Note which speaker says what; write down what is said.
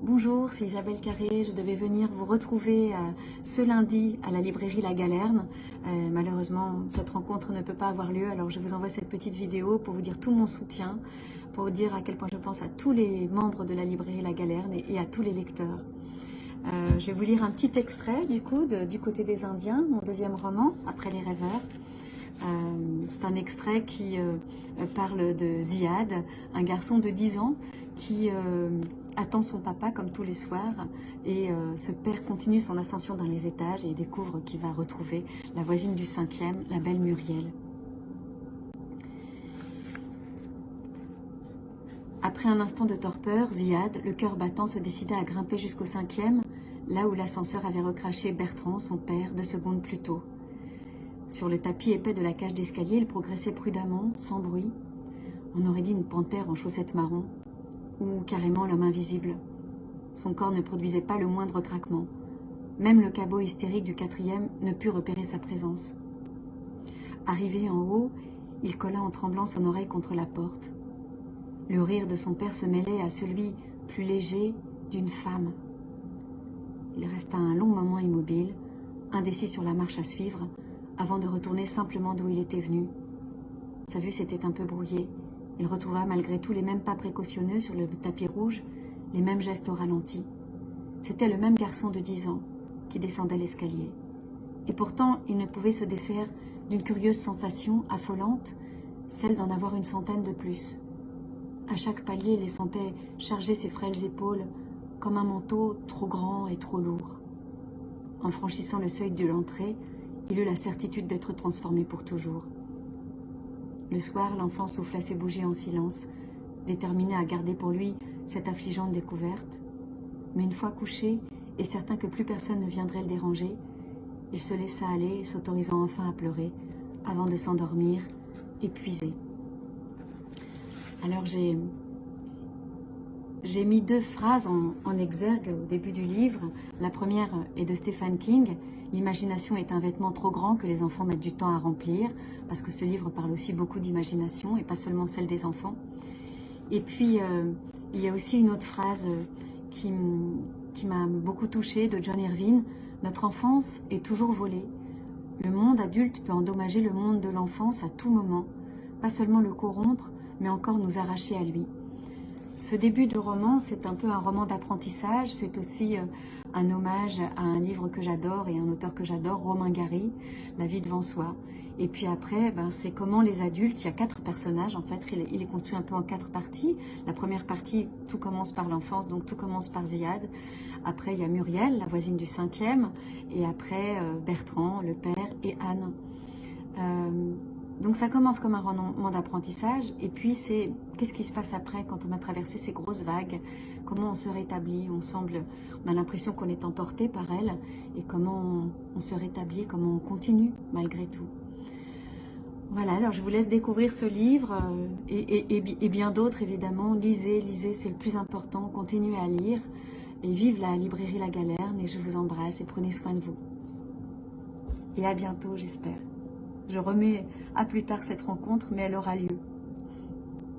Speaker 1: Bonjour, c'est Isabelle Carré. Je devais venir vous retrouver ce lundi à la librairie La Galerne. Malheureusement, cette rencontre ne peut pas avoir lieu, alors je vous envoie cette petite vidéo pour vous dire tout mon soutien, pour vous dire à quel point je pense à tous les membres de la librairie La Galerne et à tous les lecteurs. Je vais vous lire un petit extrait du côté des Indiens, mon deuxième roman, Après les rêveurs. C'est un extrait qui parle de Ziad, un garçon de 10 ans qui attend son papa comme tous les soirs, et ce père continue son ascension dans les étages et découvre qu'il va retrouver la voisine du 5e, la belle Muriel. Après un instant de torpeur, Ziad, le cœur battant, se décida à grimper jusqu'au 5e, là où l'ascenseur avait recraché Bertrand, son père, 2 secondes plus tôt. Sur le tapis épais de la cage d'escalier, il progressait prudemment, sans bruit. On aurait dit une panthère en chaussettes marron, ou carrément l'homme invisible. Son corps ne produisait pas le moindre craquement. Même le cabot hystérique du 4e ne put repérer sa présence. Arrivé en haut, il colla en tremblant son oreille contre la porte. Le rire de son père se mêlait à celui, plus léger, d'une femme. Il resta un long moment immobile, indécis sur la marche à suivre, avant de retourner simplement d'où il était venu. Sa vue s'était un peu brouillée. Il retrouva malgré tout les mêmes pas précautionneux sur le tapis rouge, les mêmes gestes au ralenti. C'était le même garçon de 10 ans qui descendait l'escalier. Et pourtant, il ne pouvait se défaire d'une curieuse sensation affolante, celle d'en avoir une centaine de plus. À chaque palier, il les sentait charger ses frêles épaules comme un manteau trop grand et trop lourd. En franchissant le seuil de l'entrée, il eut la certitude d'être transformé pour toujours. Le soir, l'enfant souffla ses bougies en silence, déterminé à garder pour lui cette affligeante découverte. Mais une fois couché, et certain que plus personne ne viendrait le déranger, il se laissa aller, s'autorisant enfin à pleurer, avant de s'endormir, épuisé. Alors j'ai mis 2 phrases en exergue au début du livre. La première est de Stephen King. L'imagination est un vêtement trop grand que les enfants mettent du temps à remplir, parce que ce livre parle aussi beaucoup d'imagination et pas seulement celle des enfants. Et puis, il y a aussi une autre phrase qui m'a beaucoup touchée, de John Irvine. Notre enfance est toujours volée. Le monde adulte peut endommager le monde de l'enfance à tout moment, pas seulement le corrompre, mais encore nous arracher à lui. Ce début de roman, c'est un peu un roman d'apprentissage, c'est aussi un hommage à un livre que j'adore et un auteur que j'adore, Romain Gary, La vie devant soi. Et puis après, c'est comment les adultes, il y a 4 personnages, en fait, il est construit un peu en 4 parties. La première partie, tout commence par l'enfance, donc tout commence par Ziad. Après, il y a Muriel, la voisine du 5e, et après Bertrand, le père, et Anne. Donc ça commence comme un roman d'apprentissage, et puis c'est qu'est-ce qui se passe après quand on a traversé ces grosses vagues, comment on se rétablit, on a l'impression qu'on est emporté par elles, et comment on se rétablit, comment on continue malgré tout. Voilà, alors je vous laisse découvrir ce livre, et bien d'autres évidemment. Lisez, c'est le plus important, continuez à lire, et vive la librairie La Galerne, et je vous embrasse, et prenez soin de vous. Et à bientôt, j'espère. Je remets à plus tard cette rencontre, mais elle aura lieu.